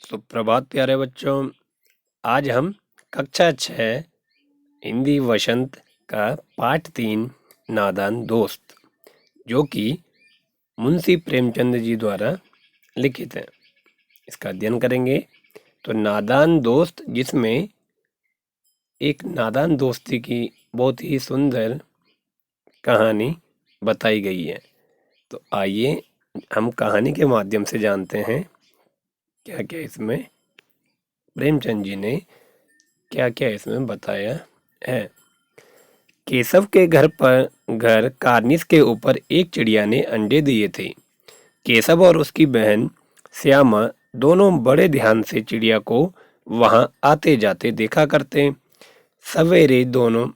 सुप्रभात प्यारे बच्चों। आज हम कक्षा 6 हिंदी वसंत का पाठ 3 नादान दोस्त, जो कि मुंशी प्रेमचंद जी द्वारा लिखित है, इसका अध्ययन करेंगे। तो नादान दोस्त, जिसमें एक नादान दोस्ती की बहुत ही सुंदर कहानी बताई गई है। तो आइए हम कहानी के माध्यम से जानते हैं क्या क्या इसमें प्रेमचंद जी ने क्या क्या इसमें बताया है। केशव के घर कार्निस के ऊपर एक चिड़िया ने अंडे दिए थे। केशव और उसकी बहन श्यामा दोनों बड़े ध्यान से चिड़िया को वहां आते जाते देखा करते। सवेरे दोनों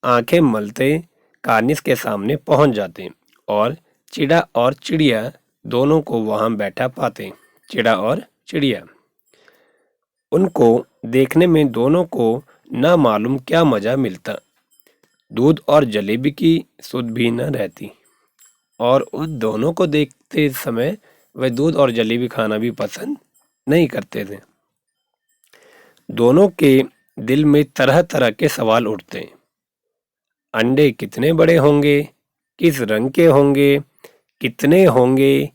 आंखें मलते कार्निस के सामने पहुंच जाते और चिड़ा और चिड़िया दोनों को वहां बैठा पाते। चिड़ा और चिड़िया उनको देखने में दोनों को न मालूम क्या मजा मिलता। दूध और जलेबी की सुध भी न रहती और उन दोनों को देखते समय वे दूध और जलेबी खाना भी पसंद नहीं करते थे। दोनों के दिल में तरह तरह के सवाल उठते। अंडे कितने बड़े होंगे, किस रंग के होंगे, कितने होंगे,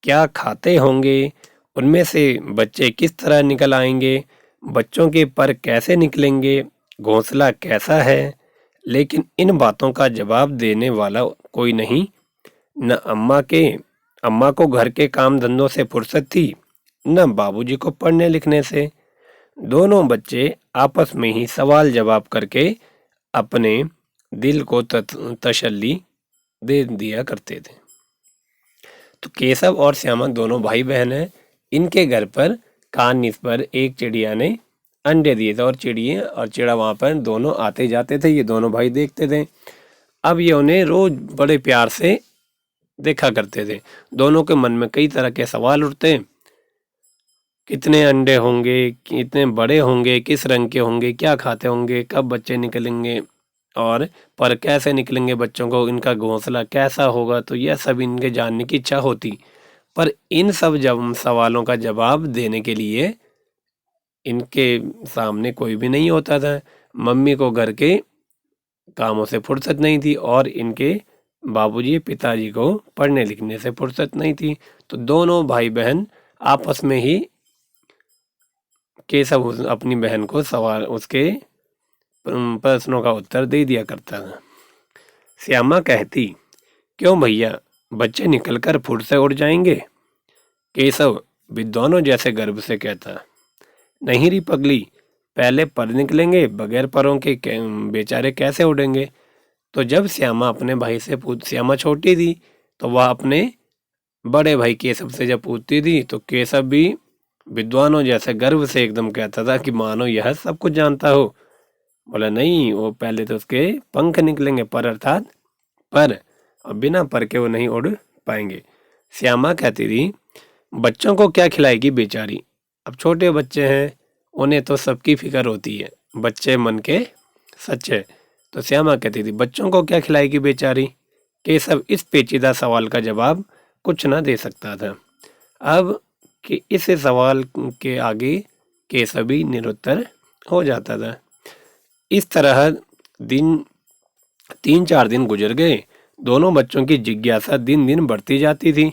क्या खाते होंगे, उनमें से बच्चे किस तरह निकल आएंगे, बच्चों के पर कैसे निकलेंगे, घोंसला कैसा है। लेकिन इन बातों का जवाब देने वाला कोई नहीं। न अम्मा को घर के काम धंधों से फुर्सत थी, न बाबूजी को पढ़ने लिखने से। दोनों बच्चे आपस में ही सवाल जवाब करके अपने दिल को तसल्ली दे दिया करते थे। तो केशव और श्यामा दोनों भाई बहन हैं। इनके घर पर कार्निस पर एक चिड़िया ने अंडे दिए थे और चिड़िया और चिड़ा वहां पर दोनों आते जाते थे। ये दोनों भाई देखते थे। अब ये उन्हें रोज बड़े प्यार से देखा करते थे। दोनों के मन में कई तरह के सवाल उठते। कितने अंडे होंगे, कितने बड़े होंगे, किस रंग के होंगे, क्या खाते होंगे, कब बच्चे निकलेंगे और पर कैसे निकलेंगे बच्चों को, इनका घोंसला कैसा होगा। तो यह सब इनके जानने की इच्छा होती। पर इन सब सवालों का जवाब देने के लिए इनके सामने कोई भी नहीं होता था। मम्मी को घर के कामों से फुर्सत नहीं थी और इनके बाबूजी पिताजी को पढ़ने लिखने से फुर्सत नहीं थी। तो दोनों भाई बहन आपस में ही केशव अपनी बहन को सवाल उसके प्रश्नों का उत्तर दे दिया करता था। श्यामा कहती, क्यों भैया, बच्चे निकलकर फुट से उड़ जाएंगे। केशव विद्वानों जैसे गर्व से कहता, नहीं री पगली, पहले पर निकलेंगे, बगैर परों के बेचारे कैसे उड़ेंगे। तो जब श्यामा अपने भाई से श्यामा छोटी थी तो वह अपने बड़े भाई केशव से जब पूछती थी तो केशव भी विद्वानों जैसे गर्व से एकदम कहता था कि मानो यह सब कुछ जानता हो। बोला नहीं, वो पहले तो उसके पंख निकलेंगे, पर अर्थात पर, और बिना पर के वो नहीं उड़ पाएंगे। श्यामा कहती थी, बच्चों को क्या खिलाएगी बेचारी, अब छोटे बच्चे हैं, उन्हें तो सबकी फिक्र होती है, बच्चे मन के सच्चे। तो श्यामा कहती थी, बच्चों को क्या खिलाएगी बेचारी। केशव इस पेचीदा सवाल का जवाब कुछ ना दे सकता था। अब कि इस सवाल के आगे केशव भी निरुत्तर हो जाता था। इस तरह 3-4 दिन गुजर गए। दोनों बच्चों की जिज्ञासा दिन दिन बढ़ती जाती थी।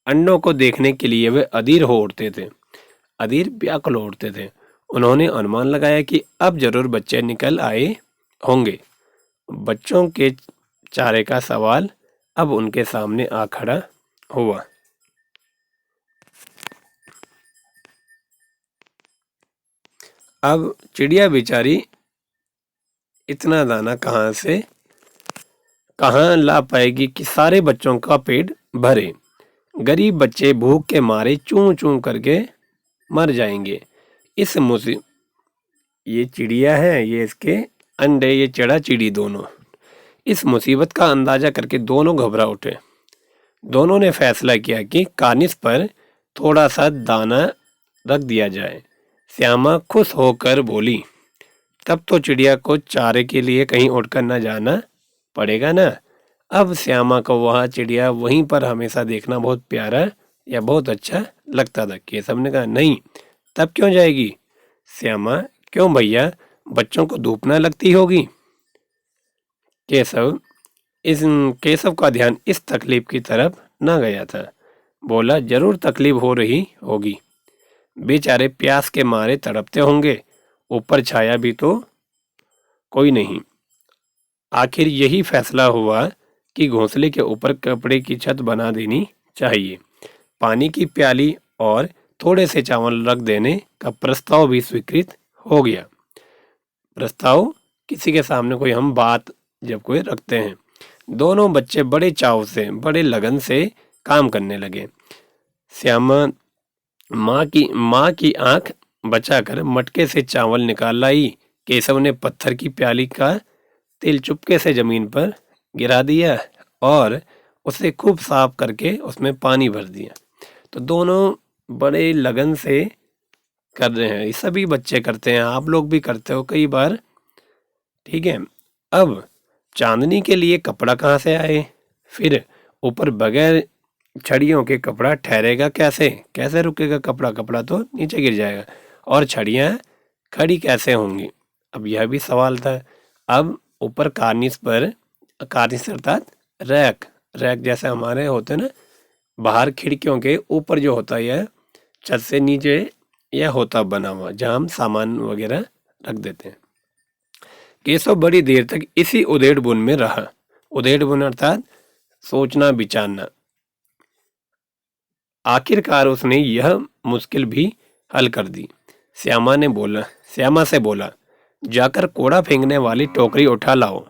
अंडों को देखने के लिए वे अधीर हो उठते थे, अधीर व्याकुल हो उठते थे। उन्होंने अनुमान लगाया कि अब जरूर बच्चे निकल आए होंगे। बच्चों के चारे का सवाल अब उनके सामने आ खड़ा हुआ। अब चिड़िया बेचारी इतना दाना कहाँ ला पाएगी कि सारे बच्चों का पेट भरे। गरीब बच्चे भूख के मारे चूं चूं करके मर जाएंगे। इस ये चिड़िया है, ये इसके अंडे, ये चिड़ा चिड़ी दोनों इस मुसीबत का अंदाजा करके दोनों घबरा उठे। दोनों ने फैसला किया कि कार्निस पर थोड़ा सा दाना रख दिया जाए। श्यामा खुश होकर बोली, तब तो चिड़िया को चारे के लिए कहीं उड़कर न जाना पड़ेगा ना। अब श्यामा को वह चिड़िया वहीं पर हमेशा देखना बहुत प्यारा या बहुत अच्छा लगता था। केशव ने कहा, नहीं, तब क्यों जाएगी? श्यामा, क्यों भैया, बच्चों को धूप न लगती होगी? केशव इस केशव का ध्यान इस तकलीफ की तरफ न गया था। बोला, जरूर तकलीफ हो रही होगी, बेचारे प्यास के मारे तड़पते होंगे, ऊपर छाया भी तो कोई नहीं। आखिर यही फैसला हुआ कि घोंसले के ऊपर कपड़े की छत बना देनी चाहिए। पानी की प्याली और थोड़े से चावल रख देने का प्रस्ताव भी स्वीकृत हो गया। प्रस्ताव किसी के सामने कोई हम बात जब कोई रखते हैं। दोनों बच्चे बड़े चाव से, बड़े लगन से काम करने लगे। श्यामा माँ की आंख बचाकर मटके से चावल निकाल लाई। केशव ने पत्थर की प्याली का तेल चुपके से जमीन पर गिरा दिया और उसे खूब साफ करके उसमें पानी भर दिया। तो दोनों बड़े लगन से कर रहे हैं। ये सभी बच्चे करते हैं, आप लोग भी करते हो कई बार। ठीक है। अब चांदनी के लिए कपड़ा कहाँ से आए? फिर ऊपर बगैर छड़ियों के कपड़ा ठहरेगा कैसे? कैसे रुकेगा कपड़ा? कपड़ा तो नीचे गिर जाएगा। और छड़ियाँ खड़ी कैसे होंगी? अब यह भी सवाल था। अब ऊपर कार्निस अर्थात रैक, जैसे हमारे होते ना बाहर खिड़कियों के ऊपर जो होता है, यह छत से नीचे यह होता बना हुआ, जहाँ हम सामान वगैरह रख देते हैं। केशव बड़ी देर तक इसी उधेड़ बुन में रहा। उधेड़ बुन अर्थात सोचना विचारना। आखिरकार उसने यह मुश्किल भी हल कर दी। श्यामा से बोला, जाकर कूड़ा फेंकने वाली टोकरी उठा लाओ,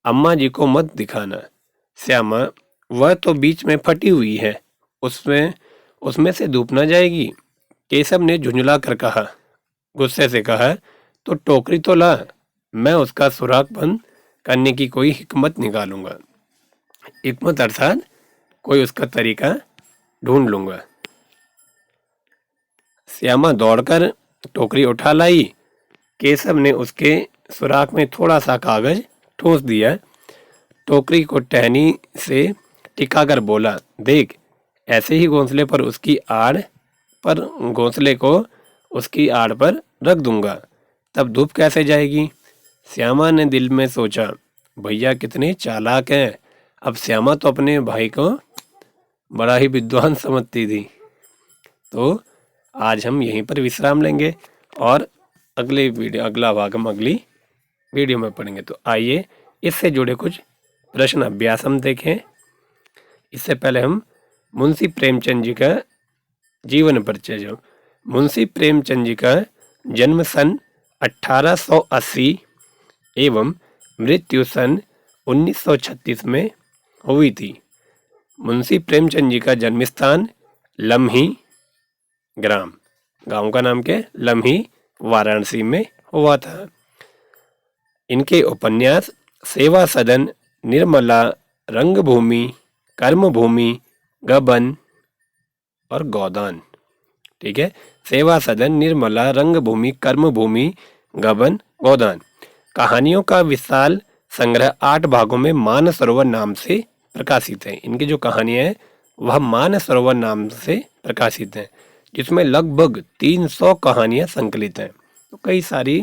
अम्मा जी को मत दिखाना। श्यामा, वह तो बीच में फटी हुई है, उसमें से धूप न जाएगी। केशव ने झुंझला कर कहा, गुस्से से कहा, तो टोकरी तो ला, मैं उसका सुराख बंद करने की कोई हिकमत निकालूंगा। हिकमत अर्थात कोई उसका तरीका ढूंढ लूंगा। श्यामा दौड़कर टोकरी उठा लाई। केशव ने उसके सुराख में थोड़ा सा कागज ठूंस दिया। टोकरी को टहनी से टिकाकर बोला, देख, ऐसे ही घोंसले को उसकी आड़ पर रख दूंगा, तब धूप कैसे जाएगी? श्यामा ने दिल में सोचा, भैया कितने चालाक हैं। अब श्यामा तो अपने भाई को बड़ा ही विद्वान समझती थी। तो आज हम यहीं पर विश्राम लेंगे और अगला भाग हम अगली वीडियो में पढ़ेंगे। तो आइए इससे जुड़े कुछ प्रश्न अभ्यास हम देखें। इससे पहले हम मुंशी प्रेमचंद जी का जीवन परिचय। मुंशी प्रेमचंद जी का जन्म सन 1880 एवं मृत्यु सन 1936 में हुई थी। मुंशी प्रेमचंद जी का जन्म स्थान लम्ही ग्राम, गांव का नाम क्या? लम्ही, वाराणसी में हुआ था। इनके उपन्यास सेवा सदन, निर्मला, रंगभूमि, कर्मभूमि, गबन और गोदान। ठीक है। सेवा सदन, निर्मला, रंगभूमि, कर्मभूमि, गबन, गोदान। कहानियों का विशाल संग्रह 8 भागों में मानसरोवर नाम से प्रकाशित है। इनकी जो कहानियां हैं वह मानसरोवर नाम से प्रकाशित हैं, जिसमें लगभग 300 कहानियां संकलित हैं। तो कई सारी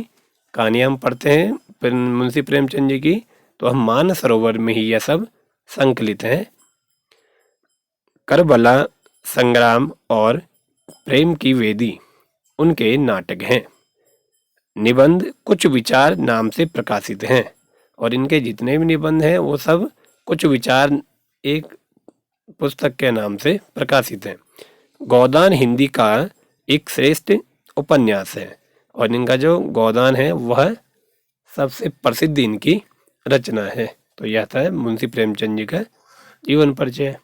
कहानियां हम पढ़ते हैं मुंशी प्रेमचंद जी की, तो हम मानसरोवर में ही यह सब संकलित हैं। करबला, संग्राम और प्रेम की वेदी उनके नाटक हैं। निबंध कुछ विचार नाम से प्रकाशित हैं और इनके जितने भी निबंध हैं वो सब कुछ विचार एक पुस्तक के नाम से प्रकाशित हैं। गोदान हिंदी का एक श्रेष्ठ उपन्यास है और इनका जो गोदान है वह सबसे प्रसिद्ध इनकी रचना है। तो यह था मुंशी प्रेमचंद जी का जीवन परिचय।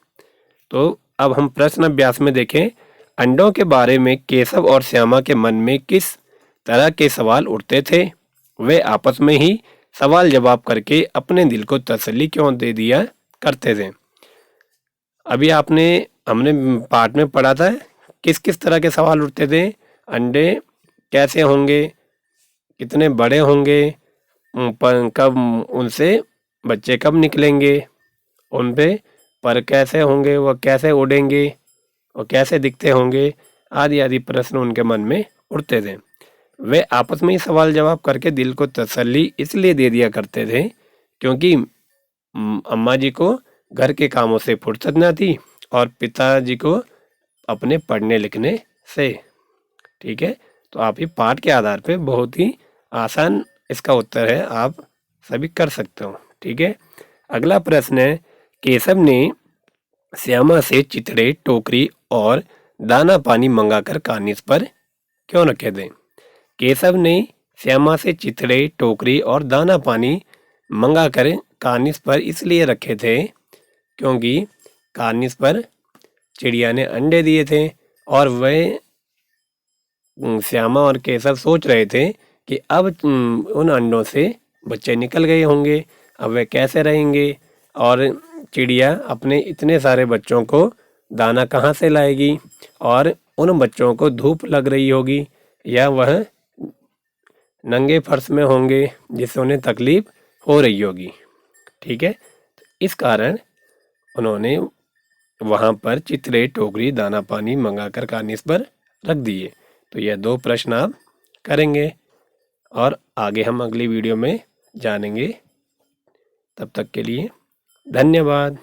तो अब हम प्रश्न अभ्यास में देखें। अंडों के बारे में केशव और श्यामा के मन में किस तरह के सवाल उठते थे? वे आपस में ही सवाल जवाब करके अपने दिल को तसल्ली क्यों दे दिया करते थे? अभी हमने पाठ में पढ़ा था किस किस तरह के सवाल उठते थे। अंडे कैसे होंगे, कितने बड़े होंगे, कब उनसे बच्चे कब निकलेंगे, उन पे पर कैसे होंगे, वह कैसे उड़ेंगे और कैसे दिखते होंगे, आदि आदि प्रश्न उनके मन में उठते थे। वे आपस में ही सवाल जवाब करके दिल को तसल्ली इसलिए दे दिया करते थे क्योंकि अम्मा जी को घर के कामों से फुर्सत न थी और पिताजी को अपने पढ़ने लिखने से। ठीक है, तो आप ये पाठ के आधार पे बहुत ही आसान इसका उत्तर है, आप सभी कर सकते हो। ठीक है, अगला प्रश्न है, केशव ने श्यामा से चिथड़े, टोकरी और दाना पानी मंगाकर कानिस पर क्यों रखे थे? केशव ने श्यामा से चिथड़े, टोकरी और दाना पानी मंगाकर कानिस पर इसलिए रखे थे क्योंकि कानिस पर चिड़िया ने अंडे दिए थे और वह श्यामा और केशव सोच रहे थे कि अब उन अंडों से बच्चे निकल गए होंगे, अब वे कैसे रहेंगे और चिड़िया अपने इतने सारे बच्चों को दाना कहाँ से लाएगी और उन बच्चों को धूप लग रही होगी या वह नंगे फर्श में होंगे जिससे उन्हें तकलीफ हो रही होगी। ठीक है, तो इस कारण उन्होंने वहाँ पर चिथड़े, टोकरी, दाना पानी मंगाकर कानिस पर रख दिए। तो यह 2 प्रश्न आप करेंगे और आगे हम अगली वीडियो में जानेंगे। तब तक के लिए धन्यवाद।